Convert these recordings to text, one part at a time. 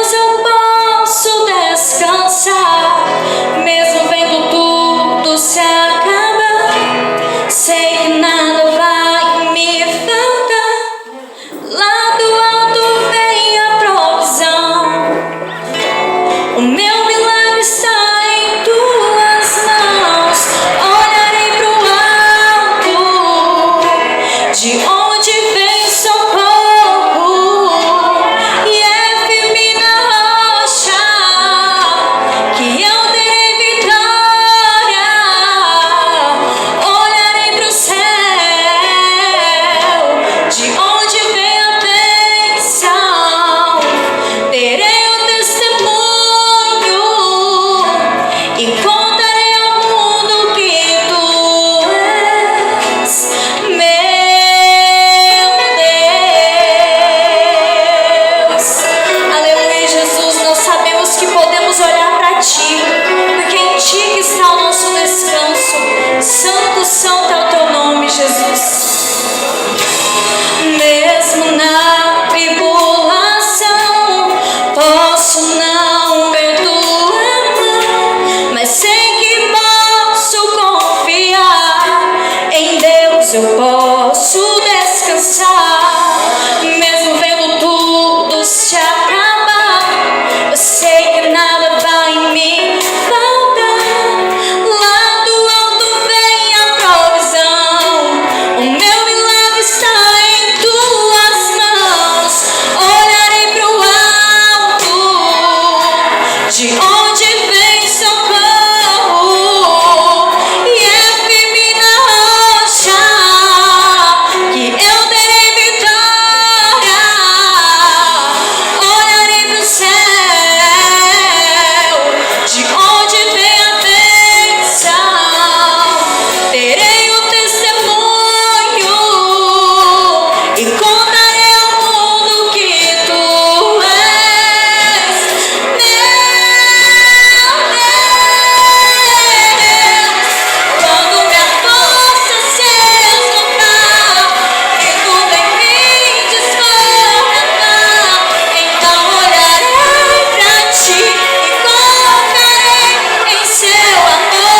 Deus eu posso descansar, mesmo vendo tudo se acabar. Sei que nada vai me faltar, lá do alto vem a provisão. O meu milagre está em tuas mãos. Olharei pro alto, de onde vem socorro, e é firme na rocha que eu terei vitória. Olharei pro céu, de onde vem a bênção. Terei o testemunho e contarei ao mundo que tu és meu Deus. Aleluia, Jesus. Nós sabemos que podemos olhar para ti, porque em ti que está o nosso descanso. Santo, santo é o teu nome, Jesus. Mesmo na tribulação, posso não ver tua mão, mas sei que posso confiar. Em Deus eu posso descansar, mesmo vendo tudo se acabar. Eu sei que nada vai me faltar, lá do alto vem a provisão. O meu milagre está em tuas mãos. Olharei pro alto, de onde vem socorro, e é firme na rocha que eu terei vitória. Olharei pro céu, de onde vem a bênção. Terei o testemunho e contarei ao mundo que tu és meu Deus. Quando minha força se esgotar e tudo em mim desmoronar, então olharei pra ti e confiarei em seu amor.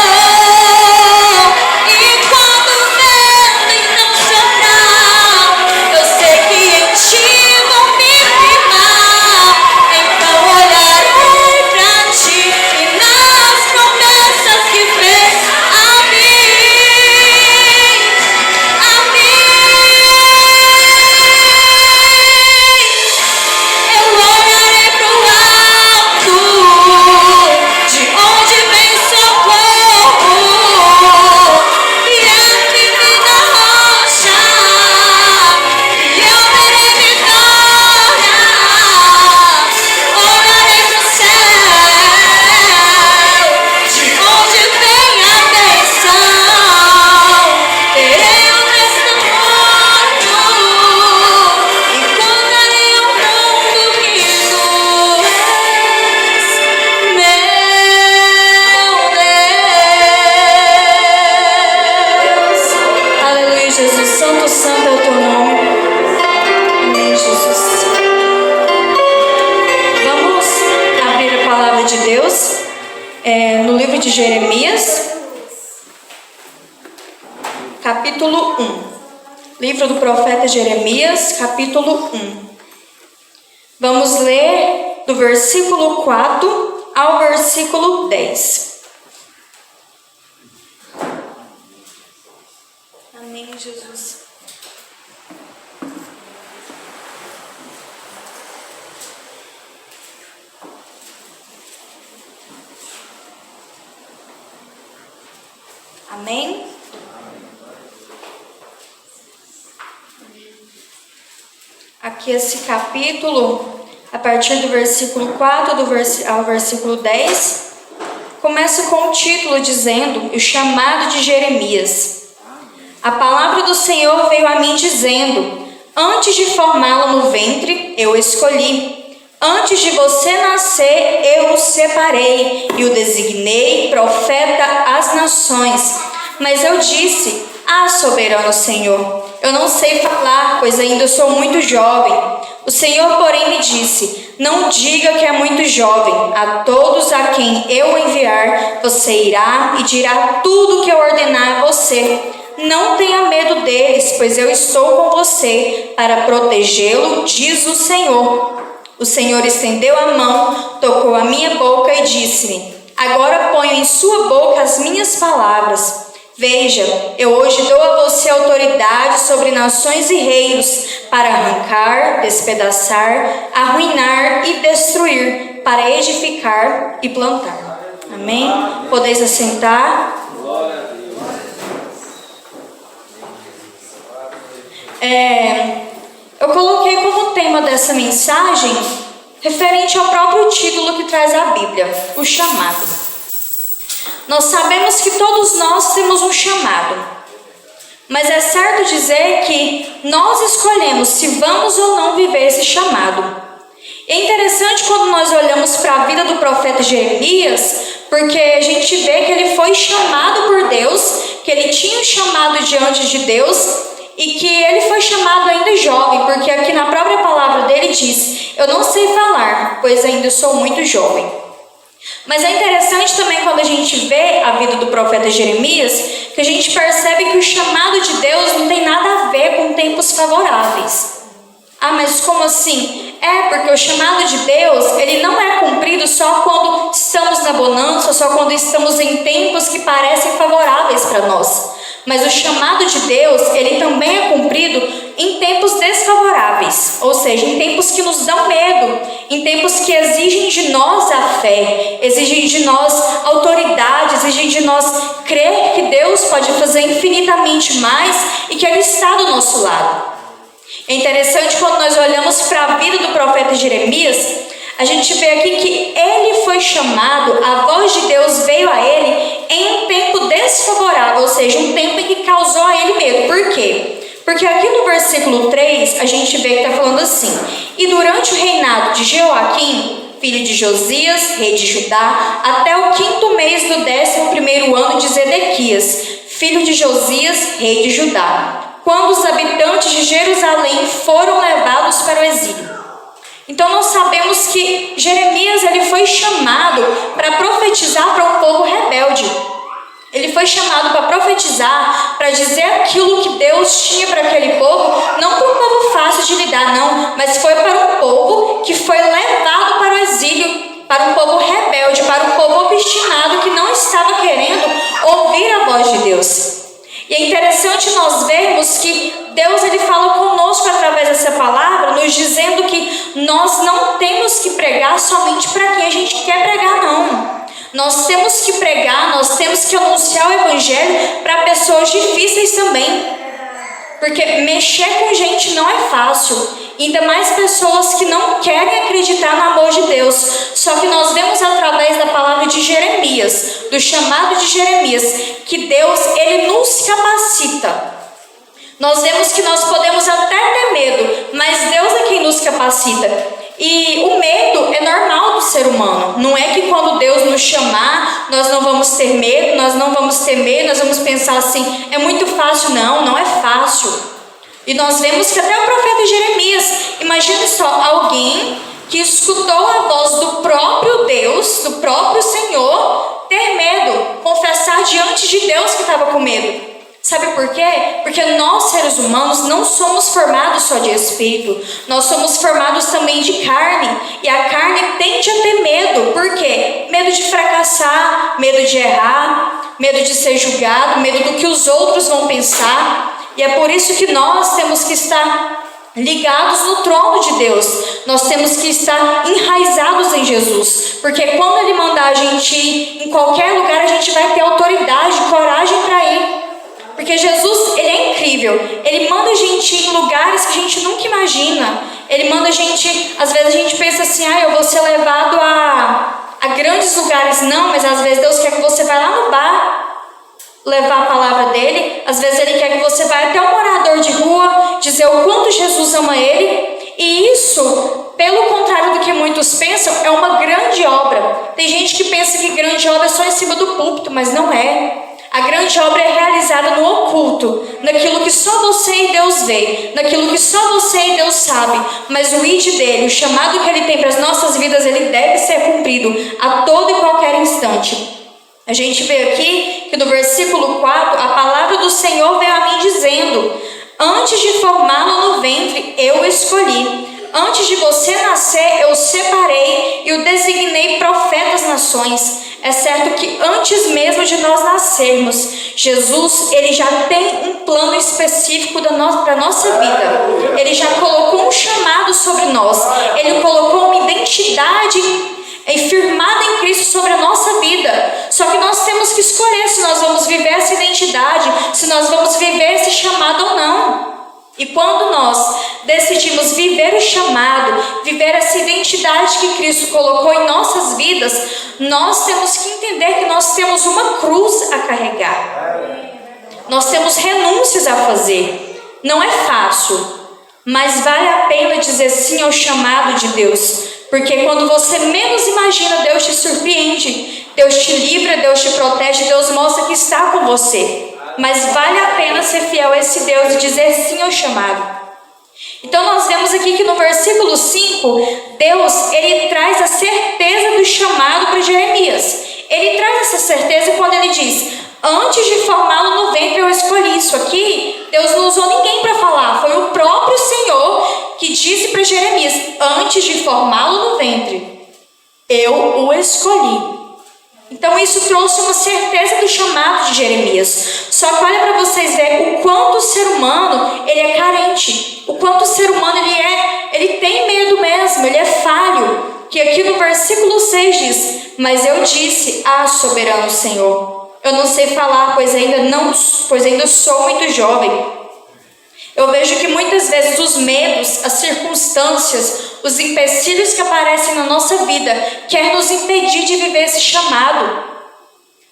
E quando o vento então soprar, eu sei que em ti vou me firmar. Então olharei pra ti e nas promessas que fez a mim. Eu olharei pro alto, de onde vem socorro, e é firme na rocha e eu terei vitória. Olharei pro céu, de onde vem a bênção. Terei o testemunho e contarei ao mundo que tu és meu Deus. Aleluia, Jesus. Santo, santo é o teu nome. Amém, Jesus. Vamos abrir a palavra de Deus no livro de Jeremias, capítulo 1. Livro do profeta Jeremias, capítulo 1. Vamos ler do versículo 4 ao versículo 10. Amém, Jesus. Amém? Aqui esse capítulo, a partir do versículo 4 ao versículo 10, começa com o título dizendo: o chamado de Jeremias. A palavra do Senhor veio a mim dizendo: antes de formá-lo no ventre, eu escolhi. Antes de você nascer, eu o separei e o designei profeta às nações. Mas eu disse: ah, soberano Senhor, Eu não sei falar, pois ainda sou muito jovem. O Senhor, porém, me disse: não diga que é muito jovem. A todos a quem eu enviar, você irá e dirá tudo o que eu ordenar a você. Não tenha medo deles, pois eu estou com você para protegê-lo, diz o Senhor. O Senhor estendeu a mão, tocou a minha boca e disse-me: agora ponho em sua boca as minhas palavras. Veja, eu hoje dou a você autoridade sobre nações e reinos, para arrancar, despedaçar, arruinar e destruir, para edificar e plantar. Amém? Podeis assentar. Eu coloquei como tema dessa mensagem referente ao próprio título que traz a Bíblia, o chamado. Nós sabemos que todos nós temos um chamado, mas é certo dizer que nós escolhemos se vamos ou não viver esse chamado. É interessante quando nós olhamos para a vida do profeta Jeremias, porque a gente vê que ele foi chamado por Deus, que ele tinha um chamado diante de Deus e que ele foi chamado ainda jovem, porque aqui na própria palavra dele diz: eu não sei falar, pois ainda sou muito jovem. Mas é interessante também quando a gente vê a vida do profeta Jeremias, que a gente percebe que o chamado de Deus não tem nada a ver com tempos favoráveis. Ah, mas como assim? Porque o chamado de Deus, ele não é cumprido só quando estamos na bonança, só quando estamos em tempos que parecem favoráveis para nós. Mas o chamado de Deus, ele também é cumprido em tempos desfavoráveis, ou seja, em tempos que nos dão medo, em tempos que exigem de nós a fé, exigem de nós autoridade, exigem de nós crer que Deus pode fazer infinitamente mais e que Ele está do nosso lado. É interessante quando nós olhamos para a vida do profeta Jeremias, a gente vê aqui que ele foi chamado, a voz de Deus veio a ele em um tempo desfavorável, ou seja, um tempo em que causou a ele medo. Por quê? Porque aqui no versículo 3, a gente vê que está falando assim: e durante o reinado de Jeoaquim, filho de Josias, rei de Judá, até o 5º mês do 11º ano de Zedequias, filho de Josias, rei de Judá, quando os habitantes de Jerusalém foram levados para o exílio. Então nós sabemos que Jeremias ele foi chamado para profetizar para um povo rebelde. Ele foi chamado para profetizar, para dizer aquilo que Deus tinha para aquele povo, não para um povo fácil de lidar, não, mas foi para um povo que foi levado para o exílio, para um povo rebelde, para um povo obstinado que não estava querendo ouvir a voz de Deus. E é interessante nós vermos que Deus ele fala conosco através dessa palavra, nos dizendo que nós não temos que pregar somente para quem a gente quer pregar, não. Nós temos que pregar, nós temos que anunciar o Evangelho para pessoas difíceis também. Porque mexer com gente não é fácil. Ainda mais pessoas que não querem acreditar no amor de Deus. Só que nós vemos através da palavra de Jeremias, do chamado de Jeremias, que Deus ele nos capacita. Nós vemos que nós podemos até ter medo, mas Deus é quem nos capacita. E o medo é normal do ser humano. Não é que quando Deus nos chamar, nós não vamos ter medo, nós vamos pensar assim, é muito fácil. Não é fácil. E nós vemos que até o profeta Jeremias, imagine só, alguém que escutou a voz do próprio Deus, do próprio Senhor, ter medo, confessar diante de Deus que estava com medo. Sabe por quê? Porque nós, seres humanos, não somos formados só de espírito. Nós somos formados também de carne. E a carne tende a ter medo. Por quê? Medo de fracassar, medo de errar, medo de ser julgado, medo do que os outros vão pensar. E é por isso que nós temos que estar ligados no trono de Deus. Nós temos que estar enraizados em Jesus. Porque quando Ele mandar a gente ir em qualquer lugar, a gente vai ter autoridade, coragem para ir. Porque Jesus, Ele é incrível. Ele manda a gente ir em lugares que a gente nunca imagina. Ele manda a gente, às vezes a gente pensa assim, eu vou ser levado a grandes lugares. Não, mas às vezes Deus quer que você vá lá no bar levar a palavra dele. Às vezes Ele quer que você vá até um morador de rua dizer o quanto Jesus ama ele. E isso, pelo contrário do que muitos pensam, é uma grande obra. Tem gente que pensa que grande obra é só em cima do púlpito, mas não é. A grande obra é realizada no oculto, naquilo que só você e Deus vê, naquilo que só você e Deus sabe. Mas o id dele, o chamado que ele tem para as nossas vidas, ele deve ser cumprido a todo e qualquer instante. A gente vê aqui que no versículo 4, a palavra do Senhor veio a mim dizendo: antes de formá-lo no ventre, eu o escolhi. Antes de você nascer, eu o separei e o designei profeta às nações. É certo que antes mesmo de nós nascermos, Jesus, ele já tem um plano específico para a nossa vida. Ele já colocou um chamado sobre nós. Ele colocou uma identidade firmada em Cristo sobre a nossa vida. Só que nós temos que escolher se nós vamos viver essa identidade, se nós vamos viver esse chamado ou não. E quando nós decidimos viver o chamado, viver essa identidade que Cristo colocou em nossas vidas, nós temos que entender que nós temos uma cruz a carregar. Nós temos renúncias a fazer. Não é fácil, mas vale a pena dizer sim ao chamado de Deus. Porque quando você menos imagina, Deus te surpreende, Deus te livra, Deus te protege, Deus mostra que está com você. Mas vale a pena ser fiel a esse Deus e dizer sim ao chamado. Então nós vemos aqui que no versículo 5, Deus, ele traz a certeza do chamado para Jeremias. Ele traz essa certeza quando ele diz: antes de formá-lo no ventre eu escolhi. Isso aqui, Deus não usou ninguém para falar, foi o próprio Senhor que disse para Jeremias: antes de formá-lo no ventre, eu o escolhi. Então isso trouxe uma certeza do chamado de Jeremias. Só que olha para vocês verem o quanto o ser humano ele é carente, o quanto o ser humano ele tem medo mesmo, ele é falho. Que aqui no versículo 6 diz: mas eu disse, soberano Senhor, eu não sei falar, pois ainda sou muito jovem. Eu vejo que muitas vezes os medos, as circunstâncias, os empecilhos que aparecem na nossa vida querem nos impedir de viver esse chamado.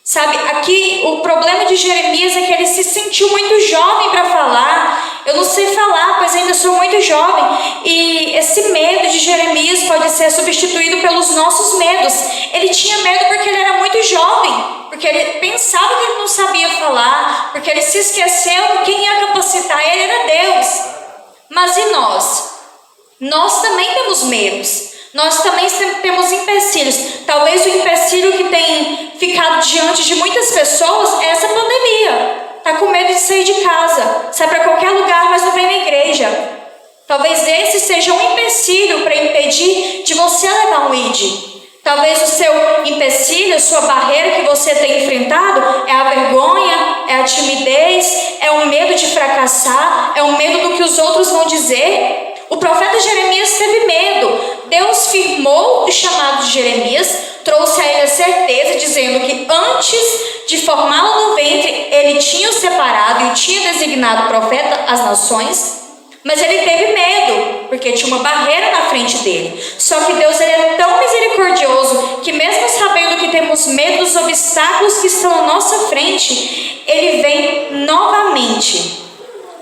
Sabe, aqui o problema de Jeremias é que ele se sentiu muito jovem para falar. Eu não sei falar, pois ainda sou muito jovem. E esse medo de Jeremias pode ser substituído pelos nossos medos. Ele tinha medo porque ele era muito jovem, porque ele pensava que ele não sabia falar, porque ele se esqueceu que quem ia capacitar ele era Deus. Mas e nós? Nós também temos medos. Nós também temos empecilhos. Talvez o empecilho que tem ficado diante de muitas pessoas é essa pandemia. Está com medo de sair de casa, sai para qualquer lugar, mas não vem na igreja. Talvez esse seja um empecilho para impedir de você levar um ID. Talvez o seu empecilho, a sua barreira que você tem enfrentado é a vergonha, é a timidez, é o medo de fracassar, é o medo do que os outros vão dizer. O profeta Jeremias teve medo. Deus firmou o chamado de Jeremias, trouxe a ele a certeza, dizendo que antes de formá-lo no ventre, ele tinha o separado e tinha designado profeta às nações. Mas ele teve medo, porque tinha uma barreira na frente dele. Só que Deus ele é tão misericordioso que mesmo sabendo que temos medo dos obstáculos que estão à nossa frente, ele vem novamente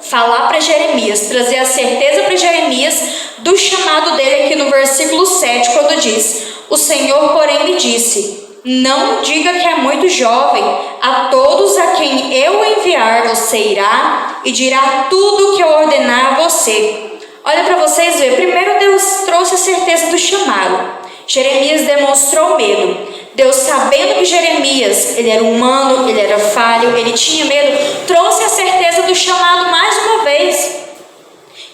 falar para Jeremias, trazer a certeza para Jeremias do chamado dele aqui no versículo 7, quando diz: o Senhor, porém, lhe disse: não diga que é muito jovem, a todos a quem eu enviar você irá e dirá tudo o que eu ordenar a você. Olha para vocês verem, primeiro Deus trouxe a certeza do chamado. Jeremias demonstrou medo. Deus, sabendo que Jeremias, ele era humano, ele era falho, ele tinha medo, trouxe a certeza do chamado mais uma vez.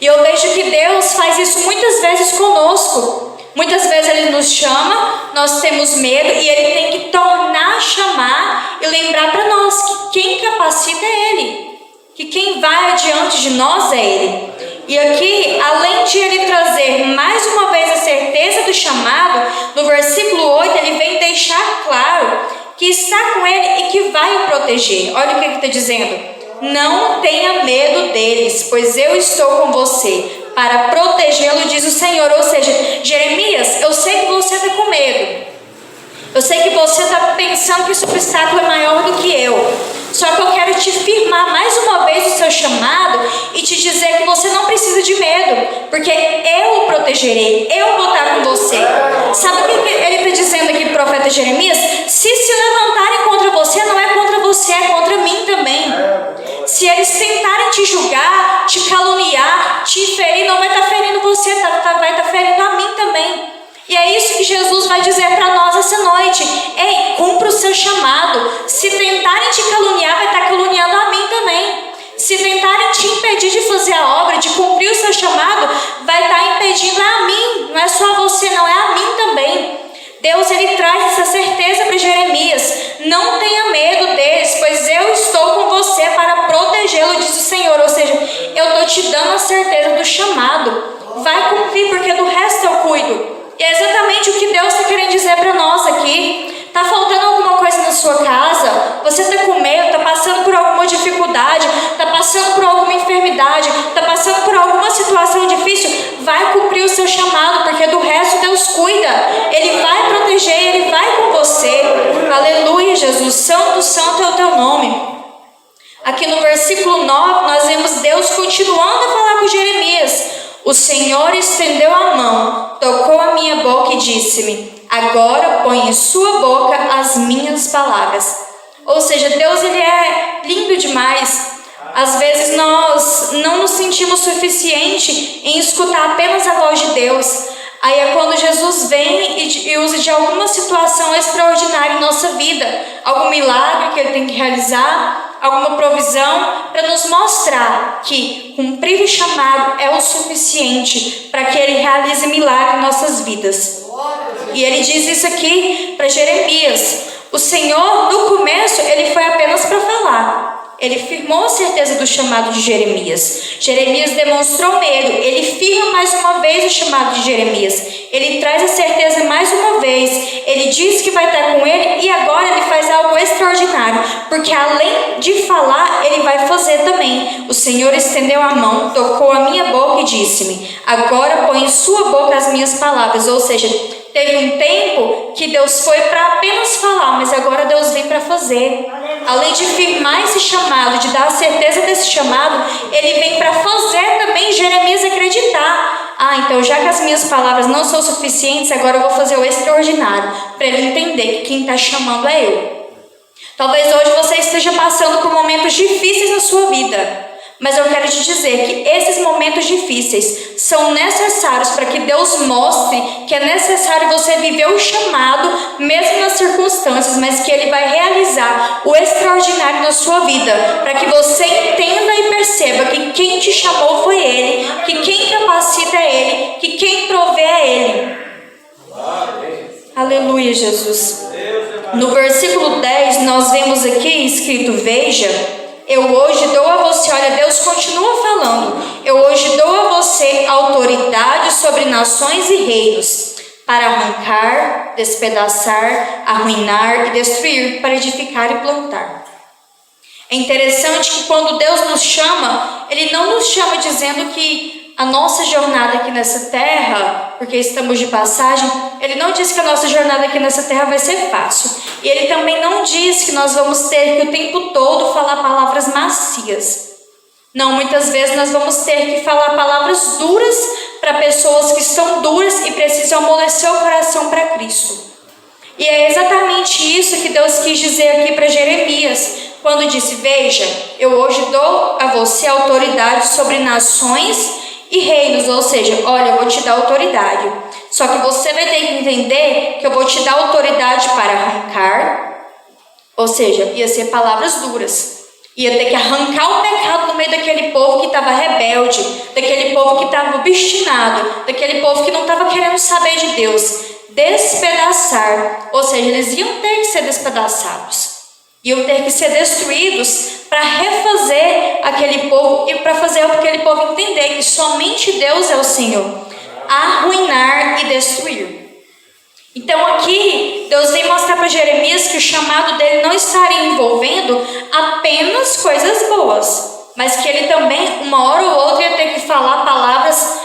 E eu vejo que Deus faz isso muitas vezes conosco. Muitas vezes Ele nos chama, nós temos medo e Ele tem que tornar a chamar e lembrar para nós que quem capacita é Ele, que quem vai adiante de nós é Ele. E aqui, além de Ele trazer mais uma vez a certeza do chamado, no versículo 8 Ele vem deixar claro que está com Ele e que vai o proteger. Olha o que Ele está dizendo: não tenha medo deles, pois eu estou com você para protegê-lo, diz o Senhor. Ou seja, Jeremias, eu sei que você está com medo. Eu sei que você está pensando que esse obstáculo é maior do que eu. Só que eu quero te firmar mais uma vez o seu chamado e te dizer que você não precisa de medo, porque eu o protegerei, eu vou estar com você. Sabe o que ele está dizendo aqui, profeta Jeremias? Se levantarem contra você, não é contra você, é contra Se eles tentarem te julgar, te caluniar, te ferir, não vai estar ferindo você, vai estar ferindo a mim também. E é isso que Jesus vai dizer para nós essa noite. Ei, cumpra o seu chamado. Se tentarem te caluniar, vai estar caluniando a mim também. Se tentarem te impedir de fazer a obra, de cumprir o seu chamado, vai estar impedindo a mim. Não é só você, não, é a mim também. Deus, ele traz essa certeza para Jeremias. Não tenha medo deles, pois eu estou com você para protegê-lo, diz o Senhor. Ou seja, eu estou te dando a certeza do chamado. Vai cumprir, porque do resto eu cuido. E é exatamente o que Deus está querendo dizer para nós aqui. Está faltando alguma coisa na sua casa? Você está com medo, está passando por alguma dificuldade, está passando por alguma enfermidade, está passando por alguma situação difícil? Vai cumprir o seu chamado, porque do resto Deus cuida. Ele vai proteger, Ele vai com você. Aleluia, Jesus. Santo, santo é o teu nome. Aqui no versículo 9, nós vemos Deus continuando a falar com Jeremias. O Senhor estendeu a mão, tocou a minha boca e disse-me: agora põe em sua boca as minhas palavras. Ou seja, Deus, ele é lindo demais. Às vezes nós não nos sentimos suficiente em escutar apenas a voz de Deus. Aí é quando Jesus vem e usa de alguma situação extraordinária em nossa vida, algum milagre que Ele tem que realizar, alguma provisão, para nos mostrar que cumprir o chamado é o suficiente para que Ele realize milagre em nossas vidas. E Ele diz isso aqui para Jeremias. O Senhor, no começo, Ele foi apenas para falar. Ele firmou a certeza do chamado de Jeremias. Jeremias demonstrou medo. Ele firma mais uma vez o chamado de Jeremias. Ele traz a certeza mais uma vez. Ele diz que vai estar com ele e agora ele faz algo extraordinário. Porque além de falar, ele vai fazer também. O Senhor estendeu a mão, tocou a minha boca e disse-me: agora põe em sua boca as minhas palavras. Ou seja, teve um tempo que Deus foi para apenas falar, mas agora Deus vem para fazer. Além de firmar esse chamado, de dar a certeza desse chamado, Ele vem para fazer também Jeremias acreditar. Então já que as minhas palavras não são suficientes, agora eu vou fazer o extraordinário, para ele entender que quem está chamando é eu. Talvez hoje você esteja passando por momentos difíceis na sua vida. Mas eu quero te dizer que esses momentos difíceis são necessários para que Deus mostre que é necessário você viver o chamado, mesmo nas circunstâncias, mas que Ele vai realizar o extraordinário na sua vida, para que você entenda e perceba que quem te chamou foi Ele, que quem capacita é Ele, que quem provê é Ele. Aleluia, Jesus. No versículo 10, nós vemos aqui escrito: veja, eu hoje dou a você, olha, Deus continua falando, eu hoje dou a você autoridade sobre nações e reinos, para arrancar, despedaçar, arruinar e destruir, para edificar e plantar. É interessante que quando Deus nos chama, Ele não nos chama dizendo que a nossa jornada aqui nessa terra, porque estamos de passagem, Ele não diz que a nossa jornada aqui nessa terra vai ser fácil. E Ele também não diz que nós vamos ter que o tempo todo falar palavras macias. Não, muitas vezes nós vamos ter que falar palavras duras para pessoas que estão duras e precisam amolecer o coração para Cristo. E é exatamente isso que Deus quis dizer aqui para Jeremias, quando disse: veja, eu hoje dou a você autoridade sobre nações e reinos, ou seja, olha, eu vou te dar autoridade. Só que você vai ter que entender que eu vou te dar autoridade para arrancar, ou seja, ia ser palavras duras. Ia ter que arrancar o pecado no meio daquele povo que estava rebelde, daquele povo que estava obstinado, daquele povo que não estava querendo saber de Deus. Despedaçar, ou seja, eles iam ter que ser despedaçados. Iam ter que ser destruídos para refazer aquele povo e para fazer aquele povo entender que somente Deus é o Senhor. Arruinar e destruir. Então aqui Deus vem mostrar para Jeremias que o chamado dele não estaria envolvendo apenas coisas boas, mas que ele também, uma hora ou outra, ia ter que falar palavras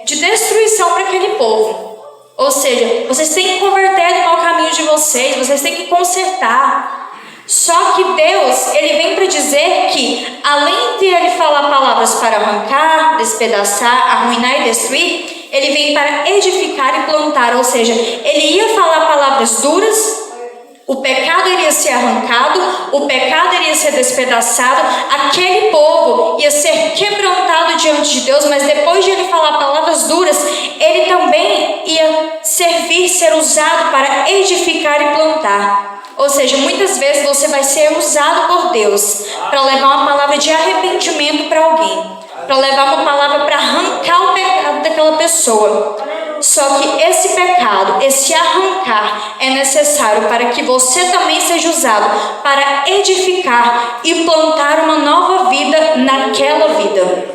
de destruição para aquele povo. Ou seja, vocês têm que converter do mau caminho de vocês têm que consertar. Só que Deus, Ele vem para dizer que, além de Ele falar palavras para arrancar, despedaçar, arruinar e destruir, Ele vem para edificar e plantar. Ou seja, Ele ia falar palavras duras, O pecado iria ser arrancado, o pecado iria ser despedaçado, aquele povo ia ser quebrantado diante de Deus, mas depois de ele falar palavras duras, ele também ia servir, ser usado para edificar e plantar. Ou seja, muitas vezes você vai ser usado por Deus para levar uma palavra de arrependimento para alguém, para levar uma palavra para arrancar o pecado daquela pessoa. Só que esse pecado, esse arrancar, é necessário para que você também seja usado para edificar e plantar uma nova vida naquela vida.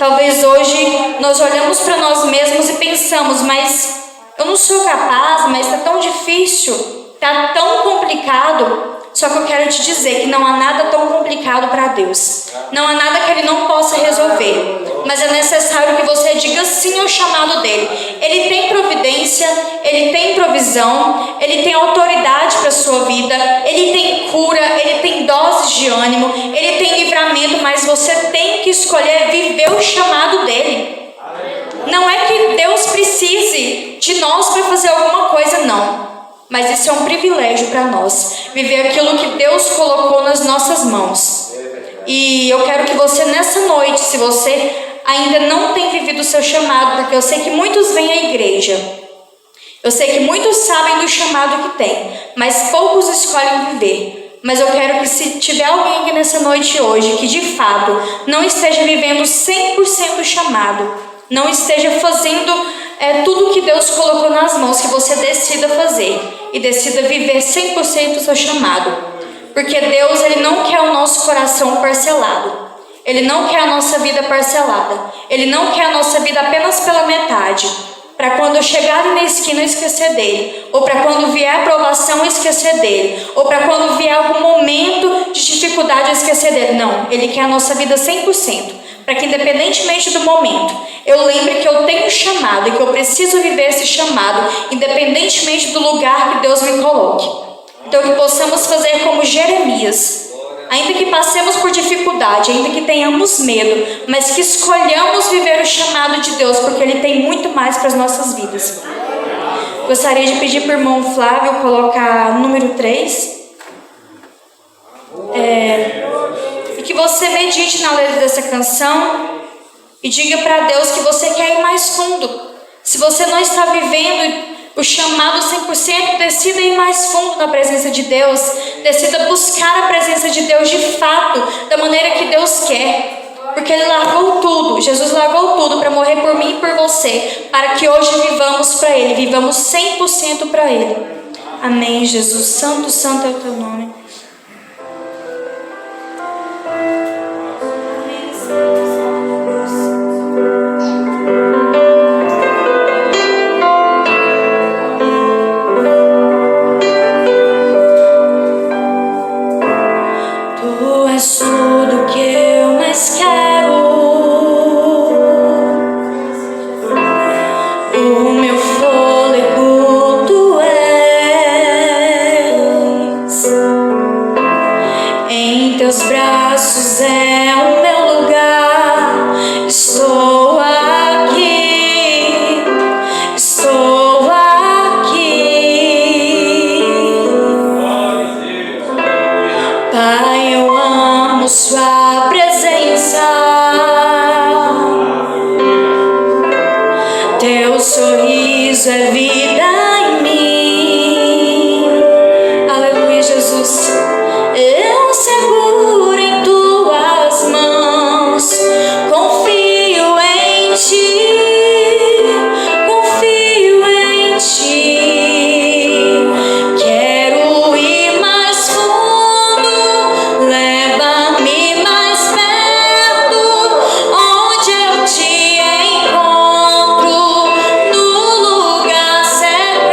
Talvez hoje nós olhamos para nós mesmos e pensamos, mas eu não sou capaz, mas está tão difícil, está tão complicado. Só que eu quero te dizer que não há nada tão complicado para Deus. Não há nada que Ele não possa resolver. Mas é necessário que você diga sim ao chamado dEle. Ele tem providência, Ele tem provisão, Ele tem autoridade para a sua vida, Ele tem cura, Ele tem doses de ânimo, Ele tem livramento, mas você tem que escolher viver o chamado dEle. Não é que Deus precise de nós para fazer alguma coisa, não. Mas isso é um privilégio para nós, viver aquilo que Deus colocou nas nossas mãos. E eu quero que você nessa noite, se você ainda não tem vivido o seu chamado, porque eu sei que muitos vêm à igreja, eu sei que muitos sabem do chamado que tem, mas poucos escolhem viver. Mas eu quero que se tiver alguém aqui nessa noite hoje, que de fato não esteja vivendo 100% o chamado, não esteja fazendo tudo que Deus colocou nas mãos, que você decida fazer e decida viver 100% o seu chamado. Porque Deus, Ele não quer o nosso coração parcelado. Ele não quer a nossa vida parcelada. Ele não quer a nossa vida apenas pela metade, para quando eu chegar na esquina eu esquecer dele, ou para quando vier a provação eu esquecer dele, ou para quando vier algum momento de dificuldade eu esquecer dele. Não, Ele quer a nossa vida 100%, para que independentemente do momento, eu lembre que eu tenho chamado e que eu preciso viver esse chamado, independentemente do lugar que Deus me coloque. Então que possamos fazer como Jeremias, ainda que passemos por dificuldade, ainda que tenhamos medo, mas que escolhamos viver o chamado de Deus, porque Ele tem muito mais para as nossas vidas. Gostaria de pedir para o irmão Flávio colocar número 3. E que você medite na letra dessa canção e diga para Deus que você quer ir mais fundo. Se você não está vivendo o chamado 100%, decida ir mais fundo na presença de Deus, decida buscar a presença de Deus de fato, da maneira que Deus quer, porque Ele largou tudo, Jesus largou tudo para morrer por mim e por você, para que hoje vivamos para Ele, vivamos 100% para Ele. Amém, Jesus. Santo, santo é o Teu nome. Tudo que eu mais quero, o meu fôlego Tu és, em Teus braços é o meu lugar. Estou aqui, estou aqui, Pai, eu amo Sua presença, Teu sorriso é vida em mim. Aleluia, Jesus. Eu seguro em Tuas mãos, confio em Ti, confio em Ti. Quero ir mais fundo, leva-me mais perto, onde eu Te encontro, no lugar secreto.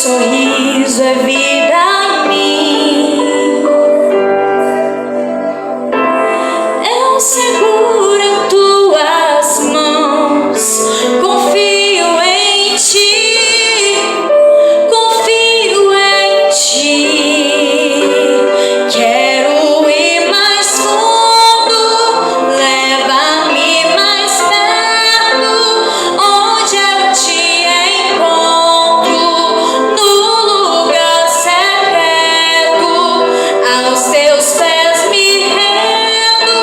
sorriso é vida em mim. Eu seguro em tuas mãos, confio em ti, confio em ti. Quero ir mais fundo, leva-me mais perto, onde eu te encontro, no lugar secreto, aos teus pés me rendo,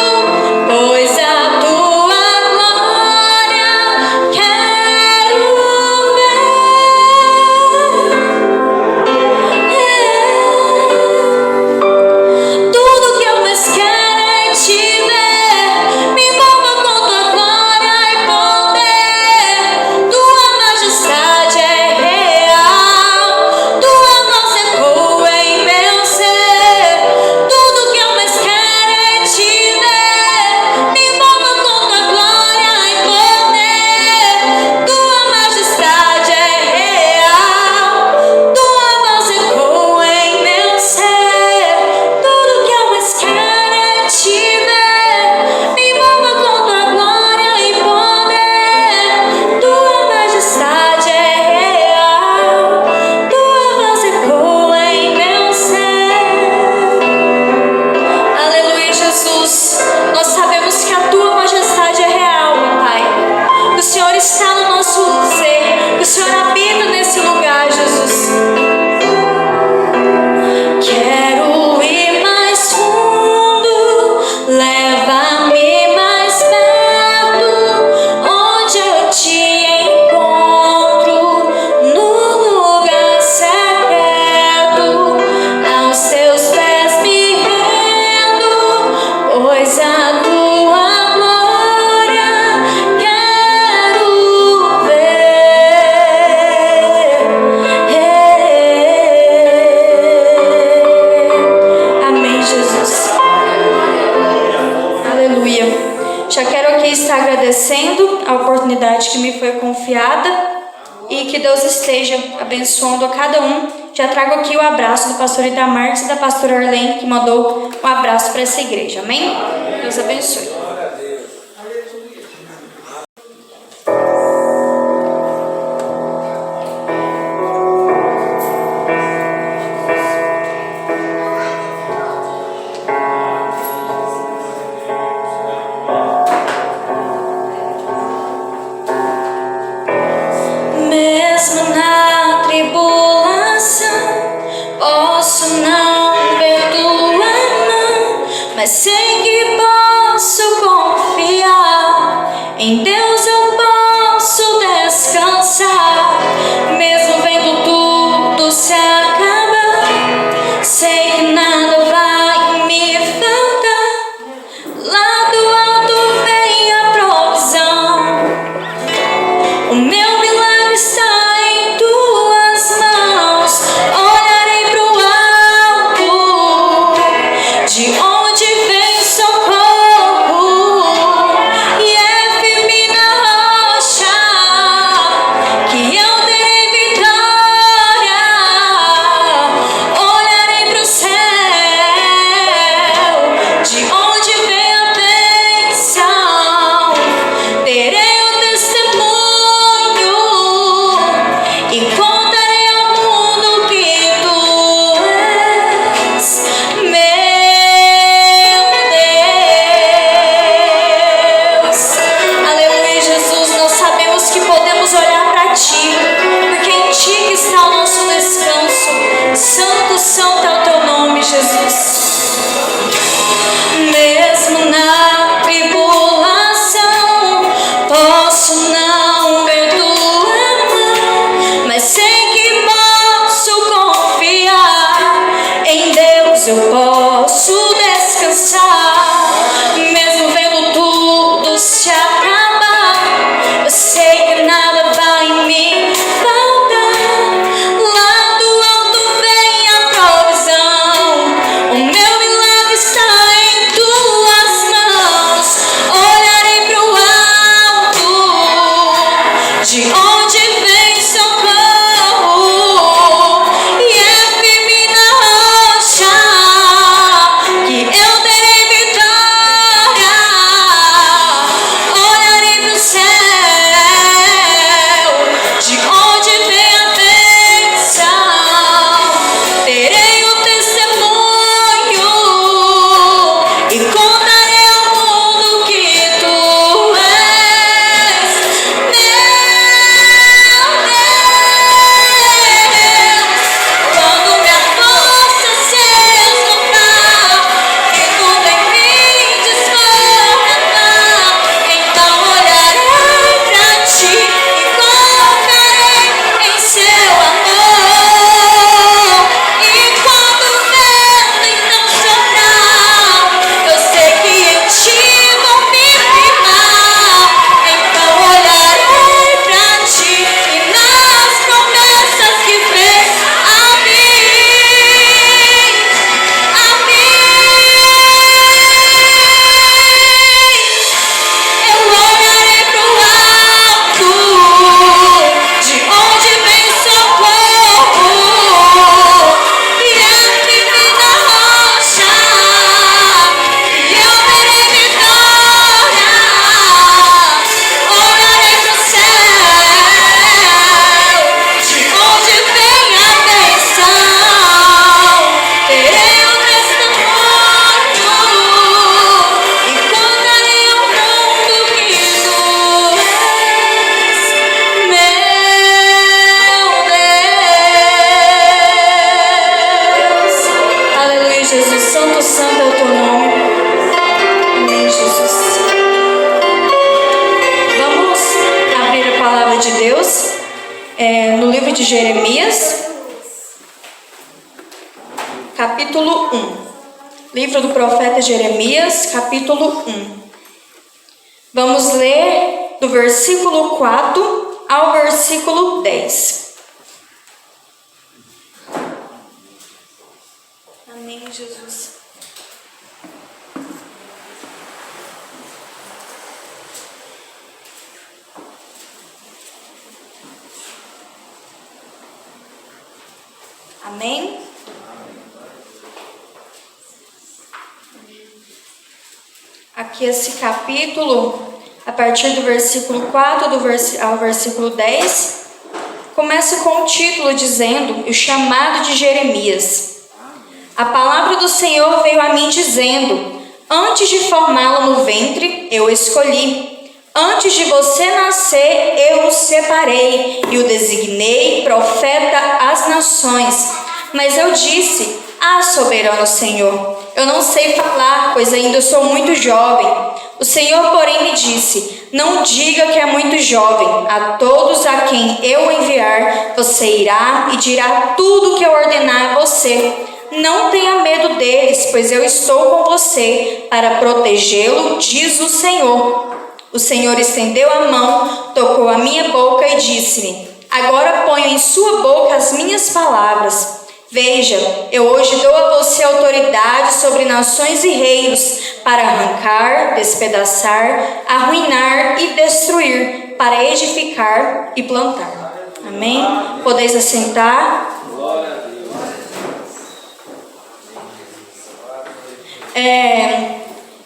pois a tua glória quero ver. Tudo que eu mais quero é te ver, me envolva com tua glória e poder. Tua majestade é real, tua voz ecoa em meu ser. Tudo que eu mais quero é te ver, me envolva com tua glória e poder. Tua majestade é real, tua voz ecoa em meu ser. Tudo que eu mais quero é te ver, me envolva com tua glória e poder. Tua majestade é real, tua voz ecoa em meu ser. Aleluia, Jesus. Nós sabemos que a tua majestade é real, meu Pai. Que o Senhor está no nosso ser, que o Senhor habita nesse lugar, Jesus. Quero ir mais fundo, leva-me mais perto, onde eu te encontro, no lugar secreto, aos teus pés me rendo, pois a tua glória quero ver. Amém, Jesus. Aleluia. Já quero aqui estar agradecendo a oportunidade que me foi confiada e que Deus esteja abençoando a cada um. Já trago aqui o abraço do pastor Itamar e da pastora Arlene, que mandou um abraço para essa igreja. Amém? Deus abençoe. Mesmo na tribulação, posso não ver tua mão, mas sei que posso confiar. Em Deus eu posso descansar. Mesmo vendo tudo se acabar, sei que nada vai me faltar. Lá do alto vem a provisão. O meu milagre está em tuas mãos. Olharei pro alto, de onde vem socorro, e é firme na rocha que eu terei vitória. Olharei pro céu, de onde vem a bênção. Terei o testemunho e contarei ao mundo que tu és meu Deus. Aleluia, Jesus. Nós sabemos que podemos olhar para ti, porque em ti que está o nosso descanso. Santo, santo é o teu nome, Jesus. Mesmo na tribulação, posso não ver tua mão, mas sei que posso confiar. Em Deus eu posso descansar. Mesmo vendo tudo se acabar, eu sei que nada vai me faltar. Lá do alto vem a provisão. O meu milagre está em tuas mãos. Olharei pro alto, de onde vem socorro, Jesus, santo, santo é o teu nome. Amém, Jesus. Vamos abrir a palavra de Deus no livro de Jeremias, capítulo 1. Livro do profeta Jeremias, capítulo 1. Vamos ler do versículo 4 ao versículo 10. Amém, Jesus. Amém? Aqui esse capítulo, a partir do versículo 4 ao versículo 10, começa com o título dizendo: o chamado de Jeremias. A palavra do Senhor veio a mim dizendo: antes de formá-lo no ventre, eu o escolhi. Antes de você nascer, eu o separei e o designei profeta às nações. Mas eu disse: ah, soberano Senhor, eu não sei falar, pois ainda sou muito jovem. O Senhor, porém, me disse: não diga que é muito jovem. A todos a quem eu enviar, você irá e dirá tudo o que eu ordenar a você. Não tenha medo deles, pois eu estou com você para protegê-lo, diz o Senhor. O Senhor estendeu a mão, tocou a minha boca e disse-me: agora ponho em sua boca as minhas palavras. Veja, eu hoje dou a você autoridade sobre nações e reinos, para arrancar, despedaçar, arruinar e destruir, para edificar e plantar. Amém? Podeis assentar.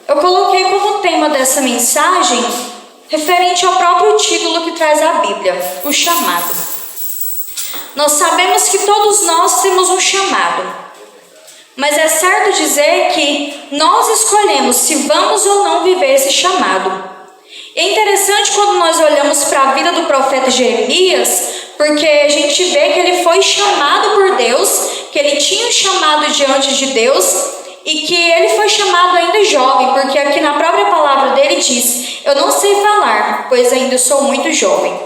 Eu coloquei como tema dessa mensagem referente ao próprio título que traz a Bíblia, o chamado. Nós sabemos que todos nós temos um chamado, mas é certo dizer que nós escolhemos se vamos ou não viver esse chamado. E é interessante quando nós olhamos para a vida do profeta Jeremias, porque a gente vê que ele foi chamado por Deus, que ele tinha um chamado diante de Deus, e que ele foi chamado ainda jovem, porque aqui na própria palavra dele diz: eu não sei falar, pois ainda sou muito jovem.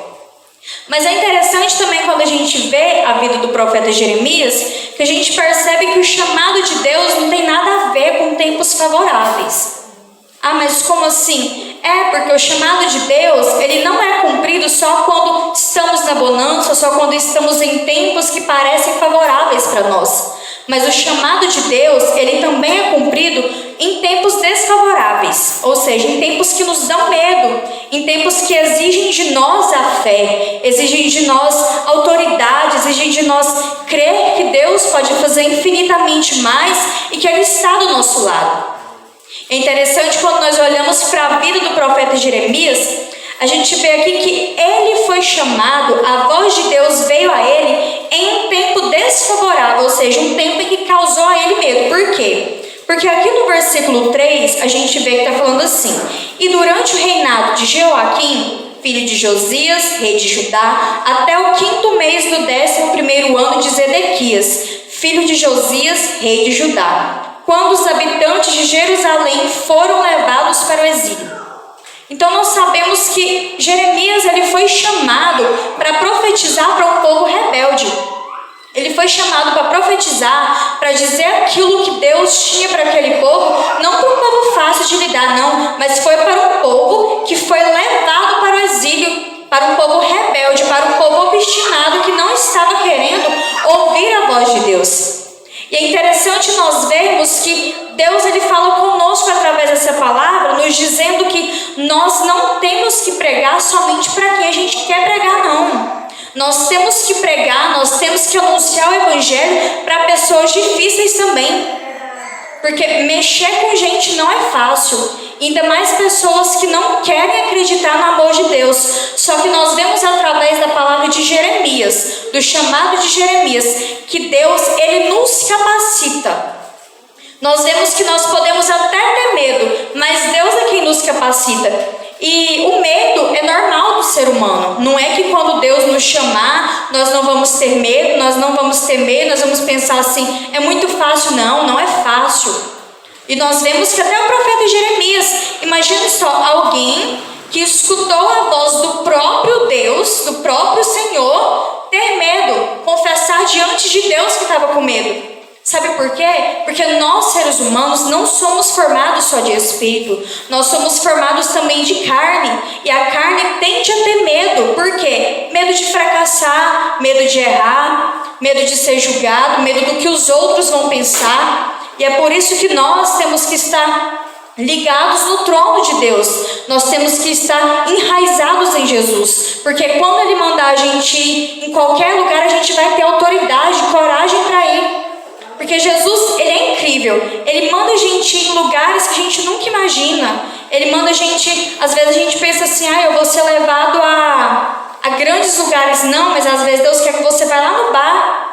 Mas é interessante também quando a gente vê a vida do profeta Jeremias, que a gente percebe que o chamado de Deus não tem nada a ver com tempos favoráveis. Ah, mas como assim? Porque o chamado de Deus, ele não é cumprido só quando estamos na bonança, só quando estamos em tempos que parecem favoráveis para nós. Mas o chamado de Deus, ele também é cumprido em tempos desfavoráveis, ou seja, em tempos que nos dão medo, em tempos que exigem de nós a fé, exigem de nós autoridade, exigem de nós crer que Deus pode fazer infinitamente mais e que Ele está do nosso lado. É interessante quando nós olhamos para a vida do profeta Jeremias, a gente vê aqui que ele foi chamado, a voz de Deus veio a ele em um tempo desfavorável, ou seja, um tempo em que causou a ele medo. Por quê? Porque aqui no versículo 3, a gente vê que está falando assim: e durante o reinado de Jeoaquim, filho de Josias, rei de Judá, até o 5º mês do 11º ano de Zedequias, filho de Josias, rei de Judá, quando os habitantes de Jerusalém foram levados para o exílio. Então nós sabemos que Jeremias ele foi chamado para profetizar para um povo rebelde. Ele foi chamado para profetizar, para dizer aquilo que Deus tinha para aquele povo, não para um povo fácil de lidar, não, mas foi para um povo que foi levado para o exílio, para um povo rebelde, para um povo obstinado que não estava querendo ouvir a voz de Deus. E é interessante nós vermos que Deus ele fala conosco através dessa palavra, nos dizendo que nós não temos que pregar somente para quem a gente quer pregar, não. Nós temos que pregar, nós temos que anunciar o Evangelho para pessoas difíceis também. Porque mexer com gente não é fácil. Ainda mais pessoas que não querem acreditar no amor de Deus. Só que nós vemos através da palavra de Jeremias, do chamado de Jeremias, que Deus, ele nos capacita. Nós vemos que nós podemos até ter medo, mas Deus é quem nos capacita. E o medo é normal do ser humano. Não é que quando Deus nos chamar, nós não vamos ter medo, nós não vamos temer, nós vamos pensar assim, é muito fácil. Não, não é fácil. E nós vemos que até o profeta Jeremias, imagine só, alguém que escutou a voz do próprio Deus, do próprio Senhor, ter medo, confessar diante de Deus que estava com medo. Sabe por quê? Porque nós, seres humanos, não somos formados só de espírito. Nós somos formados também de carne. E a carne tende a ter medo. Por quê? Medo de fracassar, medo de errar, medo de ser julgado, medo do que os outros vão pensar. E é por isso que nós temos que estar ligados no trono de Deus. Nós temos que estar enraizados em Jesus. Porque quando Ele mandar a gente ir em qualquer lugar, a gente vai ter autoridade, coragem para ir. Porque Jesus, Ele é incrível. Ele manda a gente ir em lugares que a gente nunca imagina. Ele manda a gente, às vezes a gente pensa assim, eu vou ser levado a grandes lugares. Não, mas às vezes Deus quer que você vá lá no bar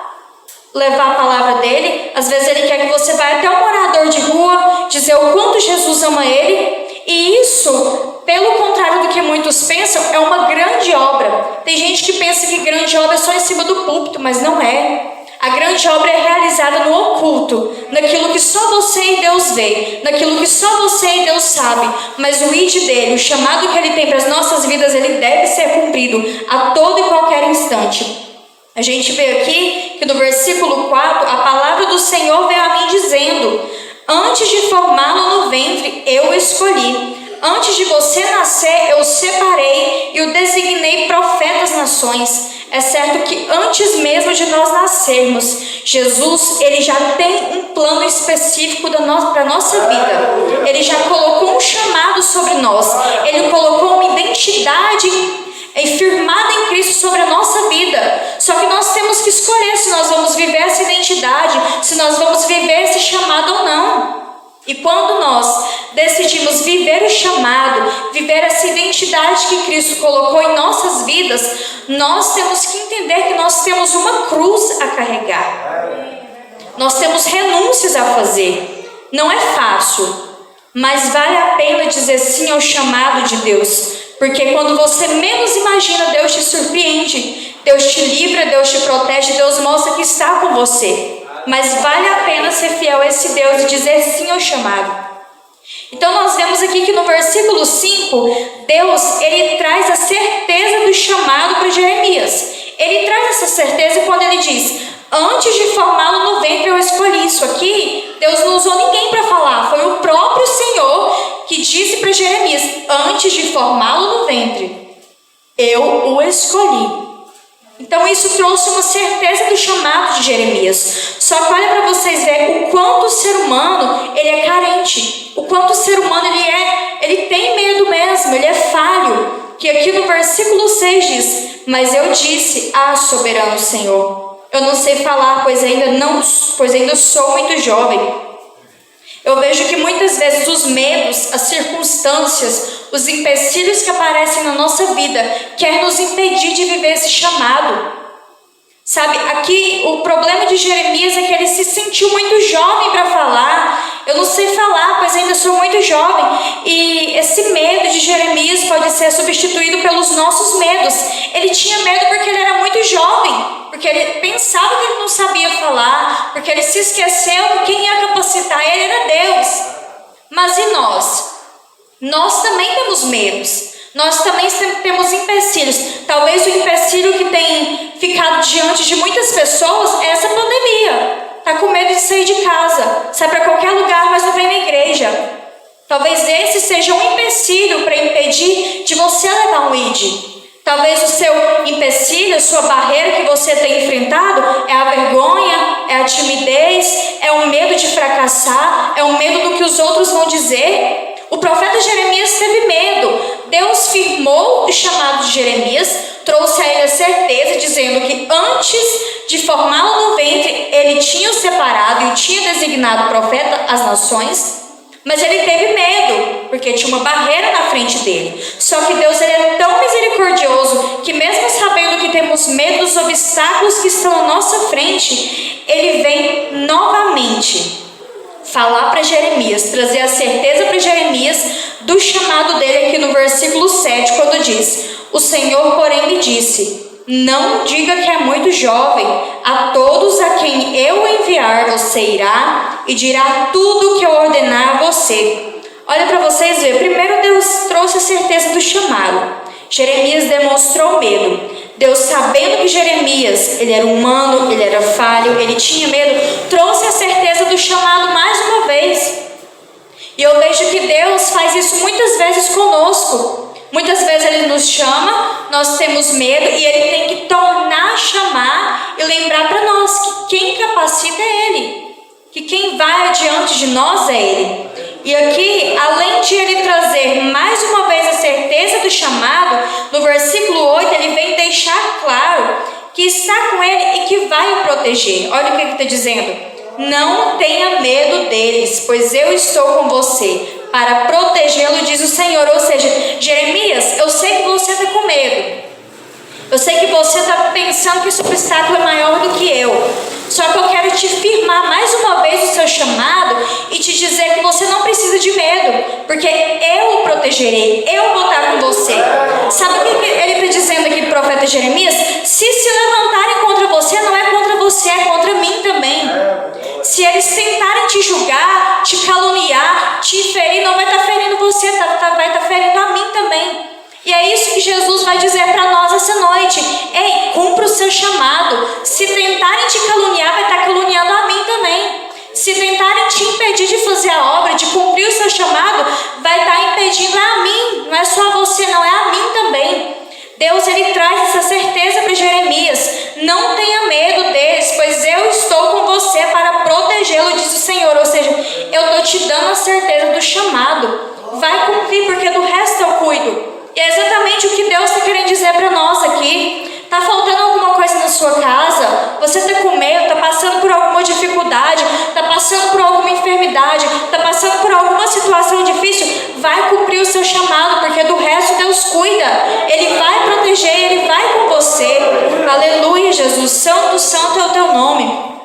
levar a palavra dele. Às vezes Ele quer que você vá até um morador de rua dizer o quanto Jesus ama ele. E isso, pelo contrário do que muitos pensam, é uma grande obra. Tem gente que pensa que grande obra é só em cima do púlpito, mas não é. A grande obra é realizada no oculto, naquilo que só você e Deus vê, naquilo que só você e Deus sabe. Mas o id dele, o chamado que ele tem para as nossas vidas, ele deve ser cumprido a todo e qualquer instante. A gente vê aqui que no versículo 4, a palavra do Senhor veio a mim dizendo: antes de formá-lo no ventre, eu o escolhi. Antes de você nascer, eu o separei e o designei profeta às nações. É certo que antes mesmo de nós nascermos, Jesus, Ele já tem um plano específico para a nossa vida. Ele já colocou um chamado sobre nós. Ele colocou uma identidade firmada em Cristo sobre a nossa vida. Só que nós temos que escolher se nós vamos viver essa identidade, se nós vamos viver esse chamado ou não. E quando nós decidimos viver o chamado, viver essa identidade que Cristo colocou em nossas vidas, nós temos que entender que nós temos uma cruz a carregar. Nós temos renúncias a fazer. Não é fácil, mas vale a pena dizer sim ao chamado de Deus. Porque quando você menos imagina, Deus te surpreende, Deus te livra, Deus te protege, Deus mostra que está com você. Mas vale a pena ser fiel a esse Deus e dizer sim ao chamado. Então nós vemos aqui que no versículo 5, Deus, Ele traz a certeza do chamado para Jeremias. Ele traz essa certeza quando Ele diz: antes de formá-lo no ventre eu escolhi. Isso aqui, Deus não usou ninguém para falar. Foi o próprio Senhor que disse para Jeremias: antes de formá-lo no ventre, eu o escolhi. Então isso trouxe uma certeza do chamado de Jeremias. Só que olha para vocês verem o quanto o ser humano ele é carente. O quanto o ser humano ele tem medo mesmo, ele é falho. Que aqui no versículo 6 diz: mas eu disse, soberano Senhor, eu não sei falar, pois ainda sou muito jovem. Eu vejo que muitas vezes os medos, as circunstâncias, os empecilhos que aparecem na nossa vida querem nos impedir de viver esse chamado. Sabe, aqui o problema de Jeremias é que ele se sentiu muito jovem para falar. Eu não sei falar, pois ainda sou muito jovem. E esse medo de Jeremias pode ser substituído pelos nossos medos. Ele tinha medo porque ele era muito jovem, porque ele pensava que ele não sabia falar, porque ele se esqueceu de quem ia capacitar, ele era Deus. Mas e nós? Nós também temos medos. Nós também temos empecilhos. Talvez o empecilho que tem ficado diante de muitas pessoas é essa pandemia. Está com medo de sair de casa, sai para qualquer lugar, mas não vem na igreja. Talvez esse seja um empecilho para impedir de você levar um ID. Talvez o seu empecilho, a sua barreira que você tem enfrentado é a vergonha, é a timidez, é o medo de fracassar, é o medo do que os outros vão dizer. O profeta Jeremias teve medo. Deus firmou o chamado de Jeremias, trouxe a ele a certeza, dizendo que antes de formá-lo no ventre, ele tinha o separado e o tinha designado profeta às nações. Mas ele teve medo, porque tinha uma barreira na frente dele. Só que Deus ele é tão misericordioso que mesmo sabendo que temos medo dos obstáculos que estão à nossa frente, ele vem novamente falar para Jeremias, trazer a certeza para Jeremias do chamado dele aqui no versículo 7, quando diz: o Senhor, porém, lhe disse: não diga que é muito jovem, a todos a quem eu enviar você irá e dirá tudo o que eu ordenar a você. Olha para vocês verem, primeiro Deus trouxe a certeza do chamado. Jeremias demonstrou medo. Deus, sabendo que Jeremias, ele era humano, ele era falho, ele tinha medo, trouxe a certeza do chamado mais uma vez. E eu vejo que Deus faz isso muitas vezes conosco. Muitas vezes Ele nos chama, nós temos medo e Ele tem que tornar a chamar e lembrar para nós que quem capacita é Ele, que quem vai adiante de nós é Ele. E aqui, além de Ele trazer mais uma vez a certeza do chamado, no versículo 8 Ele vem deixar claro que está com Ele e que vai o proteger. Olha o que Ele está dizendo: não tenha medo deles, pois eu estou com você para protegê-lo, diz o Senhor. Ou seja, Jeremias, eu sei que você está com medo. Eu sei que você está pensando que esse obstáculo é maior do que eu. Só que eu quero te firmar mais uma vez o seu chamado e te dizer que você não precisa de medo, porque eu o protegerei, eu vou estar com você. Sabe o que ele está dizendo aqui, profeta Jeremias? Se levantarem contra você, não é contra você, é contra mim também. Se eles tentarem te julgar, te caluniar, te ferir, não vai estar ferindo você, vai estar ferindo a mim também. E é isso que Jesus vai dizer para nós essa noite: ei, cumpra o seu chamado. Se tentarem te caluniar, vai estar caluniando a mim também. Se tentarem te impedir de fazer a obra, de cumprir o seu chamado, vai estar impedindo a mim. Não é só a você, não, é a mim também. Deus, Ele traz essa certeza para Jeremias: não tenha medo deles, pois eu estou com você para protegê-lo, diz o Senhor. Ou seja, eu estou te dando a certeza do chamado. Vai cumprir, porque do resto eu cuido. E é exatamente o que Deus está querendo dizer para nós aqui. Está faltando alguma coisa na sua casa? Você está com medo, está passando por alguma dificuldade, está passando por alguma enfermidade, está passando por alguma situação difícil? Vai cumprir o seu chamado, porque do resto Deus cuida. Ele vai proteger, Ele vai com você. Aleluia, Jesus. Santo, santo é o teu nome.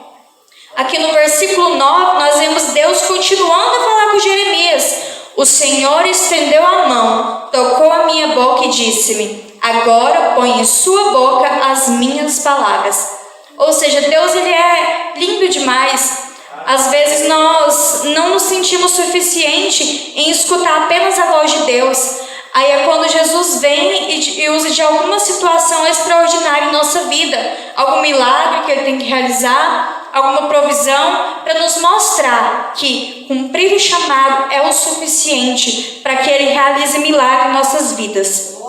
Aqui no versículo 9, nós vemos Deus continuando a falar com Jeremias. O Senhor estendeu a mão, tocou a minha boca e disse-me: agora põe em sua boca as minhas palavras. Ou seja, Deus, Ele é lindo demais. Às vezes nós não nos sentimos suficiente em escutar apenas a voz de Deus. Aí é quando Jesus vem e usa de alguma situação extraordinária em nossa vida, algum milagre que Ele tem que realizar, alguma provisão, para nos mostrar que cumprir o chamado é o suficiente para que Ele realize milagre em nossas vidas.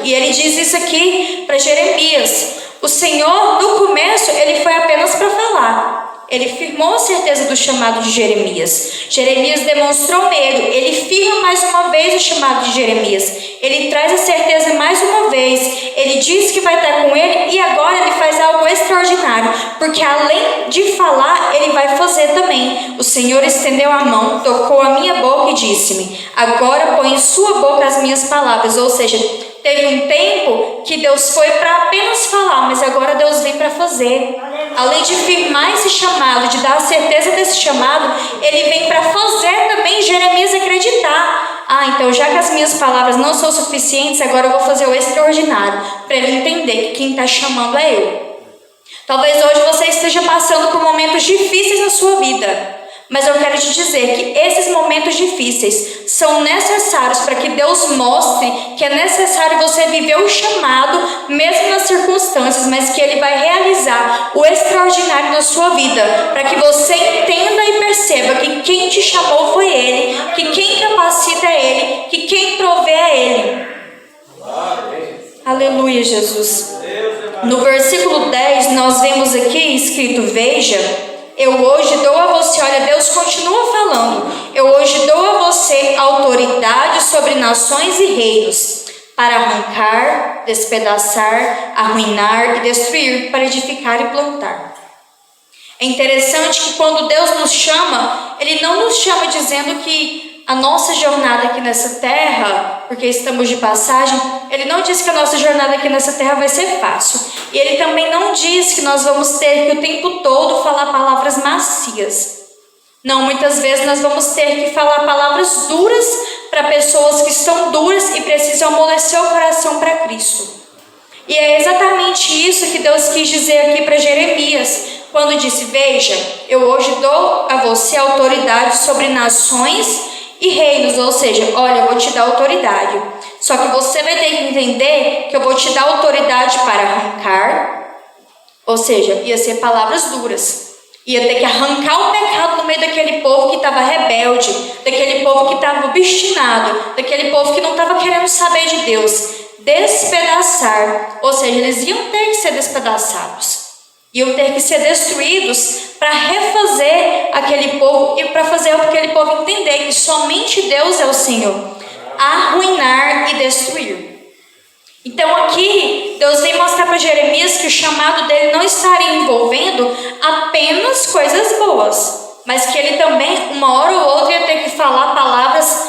E Ele diz isso aqui para Jeremias. O Senhor, no começo, Ele foi apenas para falar. Ele firmou a certeza do chamado de Jeremias. Jeremias demonstrou medo. Ele firma mais uma vez o chamado de Jeremias. Ele traz a certeza mais uma vez. Ele diz que vai estar com ele e agora ele faz algo extraordinário. Porque além de falar, ele vai fazer também. O Senhor estendeu a mão, tocou a minha boca e disse-me: agora põe em sua boca as minhas palavras. Ou seja, teve um tempo que Deus foi para apenas falar, mas agora Deus vem para fazer. Além de firmar esse chamado, de dar a certeza desse chamado, Ele vem para fazer também Jeremias acreditar. Então já que as minhas palavras não são suficientes, agora eu vou fazer o extraordinário, para ele entender que quem está chamando é eu. Talvez hoje você esteja passando por momentos difíceis na sua vida. Mas eu quero te dizer que esses momentos difíceis são necessários para que Deus mostre que é necessário você viver o chamado, mesmo nas circunstâncias, mas que Ele vai realizar o extraordinário na sua vida, para que você entenda e perceba que quem te chamou foi Ele, que quem capacita é Ele, que quem provê é Ele. Aleluia, Jesus. No versículo 10, nós vemos aqui escrito: veja, eu hoje dou a você, olha, Deus continua falando, eu hoje dou a você autoridade sobre nações e reinos, para arrancar, despedaçar, arruinar e destruir, para edificar e plantar. É interessante que quando Deus nos chama, Ele não nos chama dizendo que a nossa jornada aqui nessa terra, porque estamos de passagem, Ele não diz que a nossa jornada aqui nessa terra vai ser fácil. E Ele também não diz que nós vamos ter que o tempo todo falar palavras macias. Não, muitas vezes nós vamos ter que falar palavras duras para pessoas que estão duras e precisam amolecer o coração para Cristo. E é exatamente isso que Deus quis dizer aqui para Jeremias, quando disse: veja, eu hoje dou a você autoridade sobre nações e reinos, ou seja, olha, eu vou te dar autoridade. Só que você vai ter que entender que eu vou te dar autoridade para arrancar, ou seja, ia ser palavras duras. Ia ter que arrancar o pecado no meio daquele povo que estava rebelde, daquele povo que estava obstinado, daquele povo que não estava querendo saber de Deus. Despedaçar, ou seja, eles iam ter que ser despedaçados, iam ter que ser destruídos para refazer aquele povo e para fazer aquele povo entender que somente Deus é o Senhor, arruinar e destruir. Então aqui Deus vem mostrar para Jeremias que o chamado dele não estaria envolvendo apenas coisas boas, mas que ele também, uma hora ou outra, ia ter que falar palavras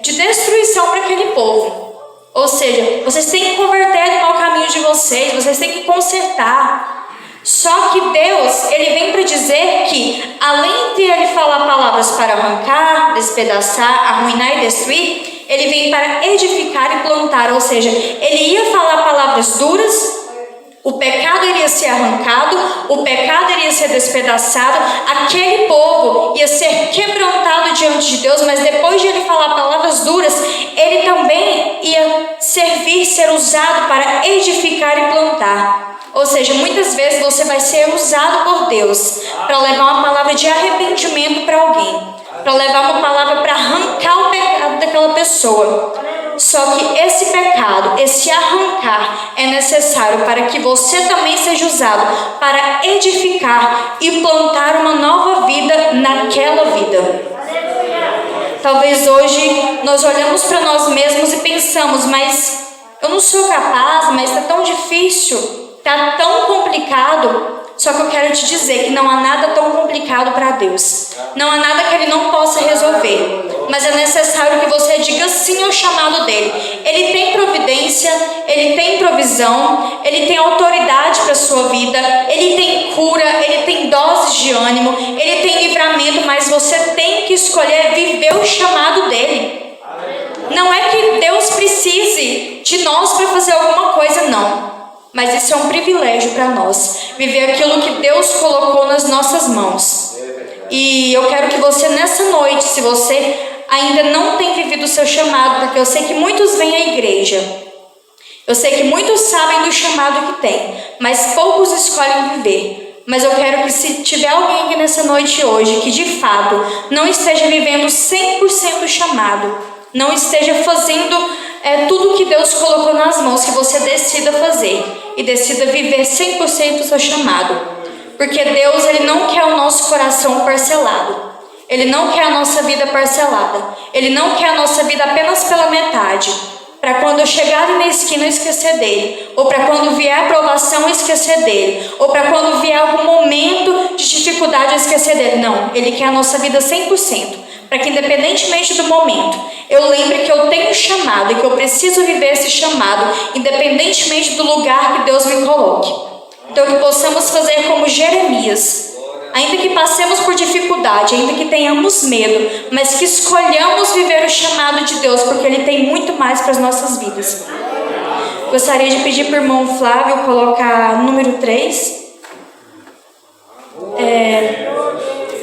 de destruição para aquele povo. Ou seja, vocês têm que converter do mau caminho de vocês têm que consertar. Só que Deus, ele vem para dizer que, além de ele falar palavras para arrancar, despedaçar, arruinar e destruir, ele vem para edificar e plantar. Ou seja, ele ia falar palavras duras, o pecado iria ser arrancado, o pecado iria ser despedaçado, aquele povo ia ser quebrantado diante de Deus, mas depois de ele falar palavras duras, ele também ia servir, ser usado para edificar e plantar. Ou seja, muitas vezes você vai ser usado por Deus para levar uma palavra de arrependimento para alguém, para levar uma palavra para arrancar o pecado daquela pessoa. Só que esse pecado, esse arrancar, é necessário para que você também seja usado para edificar e plantar uma nova vida naquela vida. Talvez hoje nós olhamos para nós mesmos e pensamos: mas eu não sou capaz, mas está tão difícil, está tão complicado. Só que eu quero te dizer que não há nada tão complicado para Deus. Não há nada que Ele não possa resolver. Mas é necessário que você diga sim ao chamado dEle. Ele tem providência, Ele tem provisão, Ele tem autoridade para a sua vida, Ele tem cura, Ele tem doses de ânimo, Ele tem livramento, mas você tem que escolher viver o chamado dEle. Não é que Deus precise de nós para fazer alguma coisa, não. Mas isso é um privilégio para nós, viver aquilo que Deus colocou nas nossas mãos. E eu quero que você nessa noite, se você ainda não tem vivido o seu chamado, porque eu sei que muitos vêm à igreja, eu sei que muitos sabem do chamado que tem, mas poucos escolhem viver. Mas eu quero que, se tiver alguém aqui nessa noite hoje que de fato não esteja vivendo 100% o chamado, não esteja fazendo tudo que Deus colocou nas mãos, que você decida fazer e decida viver 100% o seu chamado. Porque Deus, Ele não quer o nosso coração parcelado. Ele não quer a nossa vida parcelada. Ele não quer a nossa vida apenas pela metade, para quando eu chegar ali na esquina eu esquecer dele, ou para quando vier a aprovação eu esquecer dele, ou para quando vier algum momento de dificuldade eu esquecer dele. Não, Ele quer a nossa vida 100%. Para que, independentemente do momento, eu lembre que eu tenho chamado e que eu preciso viver esse chamado, independentemente do lugar que Deus me coloque. Então, que possamos fazer como Jeremias, ainda que passemos por dificuldade, ainda que tenhamos medo, mas que escolhamos viver o chamado de Deus, porque Ele tem muito mais para as nossas vidas. Gostaria de pedir para o irmão Flávio colocar número 3.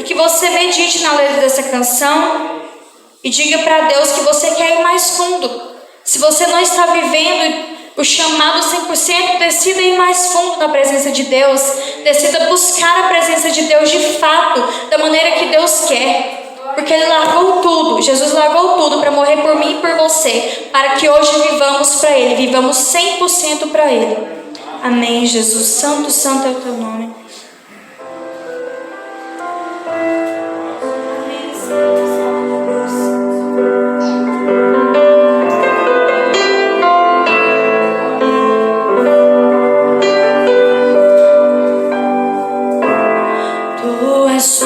Que você medite na letra dessa canção e diga para Deus que você quer ir mais fundo. Se você não está vivendo o chamado 100%, decida ir mais fundo na presença de Deus. Decida buscar a presença de Deus de fato, da maneira que Deus quer. Porque Ele largou tudo, Jesus largou tudo para morrer por mim e por você, para que hoje vivamos para Ele, vivamos 100% para Ele. Amém, Jesus. Santo, santo é o Teu nome.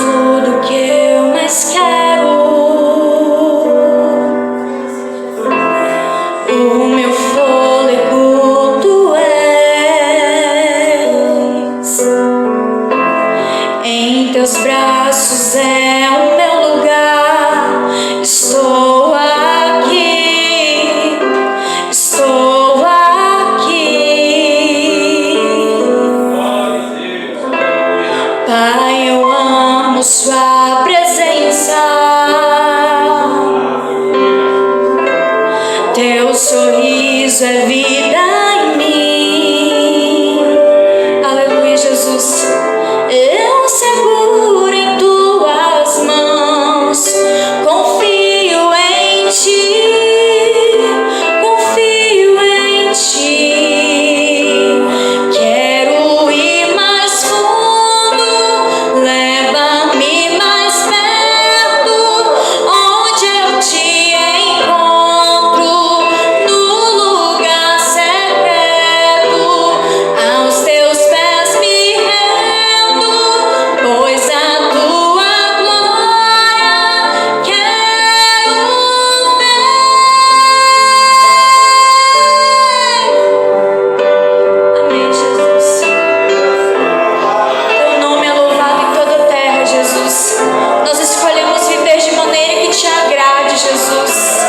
Tudo que eu mais quero, o meu fôlego Tu és. sorriso é vida em mim. Aleluia, Jesus. Eu seguro em tuas mãos, confio em ti, confio em ti. Quero ir mais fundo, leva-me mais perto, onde eu te encontro, no lugar secreto, aos teus pés me rendo, pois a tua glória quero ver. Amém, Jesus. Teu nome é louvado em toda a terra, Jesus. Nós escolhemos viver de maneira que te agrade, Jesus.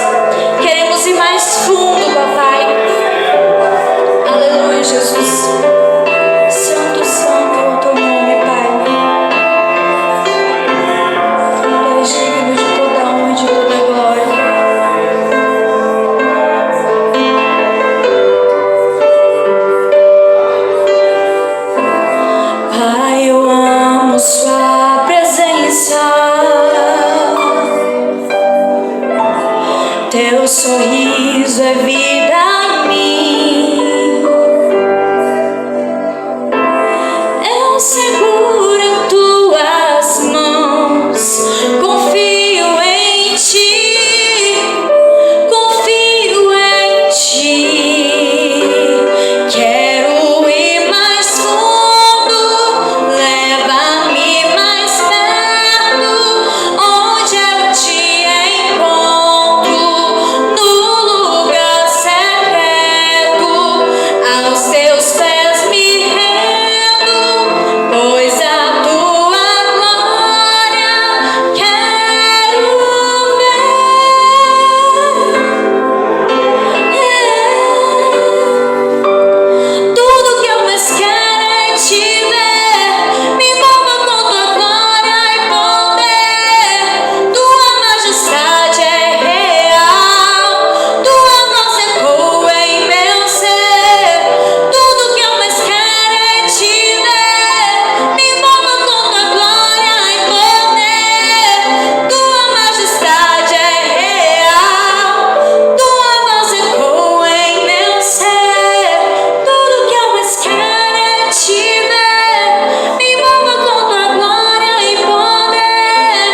Queremos ir mais fundo, papai. Aleluia, Jesus. Santo, santo é o teu nome, Pai. Tu és digno de toda honra e de toda glória. Pai, eu amo sua presença. Teu sorriso é vida em mim. Eu seguro em tuas mãos, confio em ti, confio em ti. Quero ir mais fundo, leva-me mais perto, onde eu te encontro, no lugar secreto, aos teus pés me rendo, pois a tua glória quero ver. Tudo que eu mais quero é te ver, me envolva com tua glória e poder. Tua majestade é real, tua voz ecoa em meu ser. Tudo que eu mais quero é te ver, me envolva com tua glória e poder. Tua majestade é real, tua voz ecoa em meu ser. Tudo que eu mais quero é te ver, me envolva com tua glória e poder.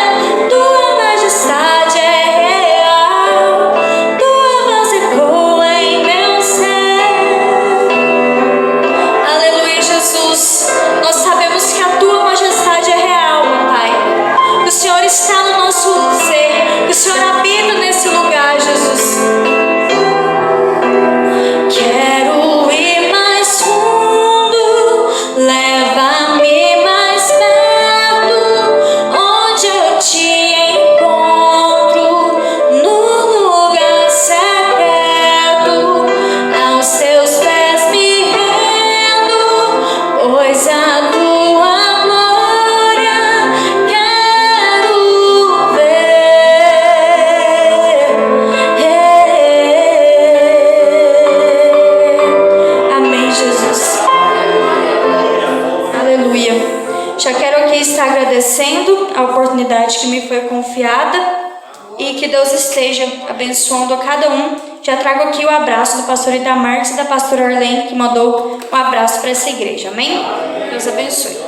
Tua majestade é real, tua voz ecoa em meu ser. Aleluia, Jesus. Nós sabemos que a tua majestade é real, Pai. Que o Senhor está no nosso ser, que o Senhor habita nesse lugar, Jesus. Quero ir mais fundo, leva-me mais perto, onde eu te encontro, no lugar secreto, aos teus pés me rendo, pois a tua glória quero ver. Amém, Jesus. Aleluia. Já quero aqui estar agradecendo a oportunidade que me foi confiada e que Deus esteja abençoando a cada um. Já trago aqui o abraço do pastor Itamar e da pastora Arlene, que mandou um abraço para essa igreja. Amém? Deus abençoe.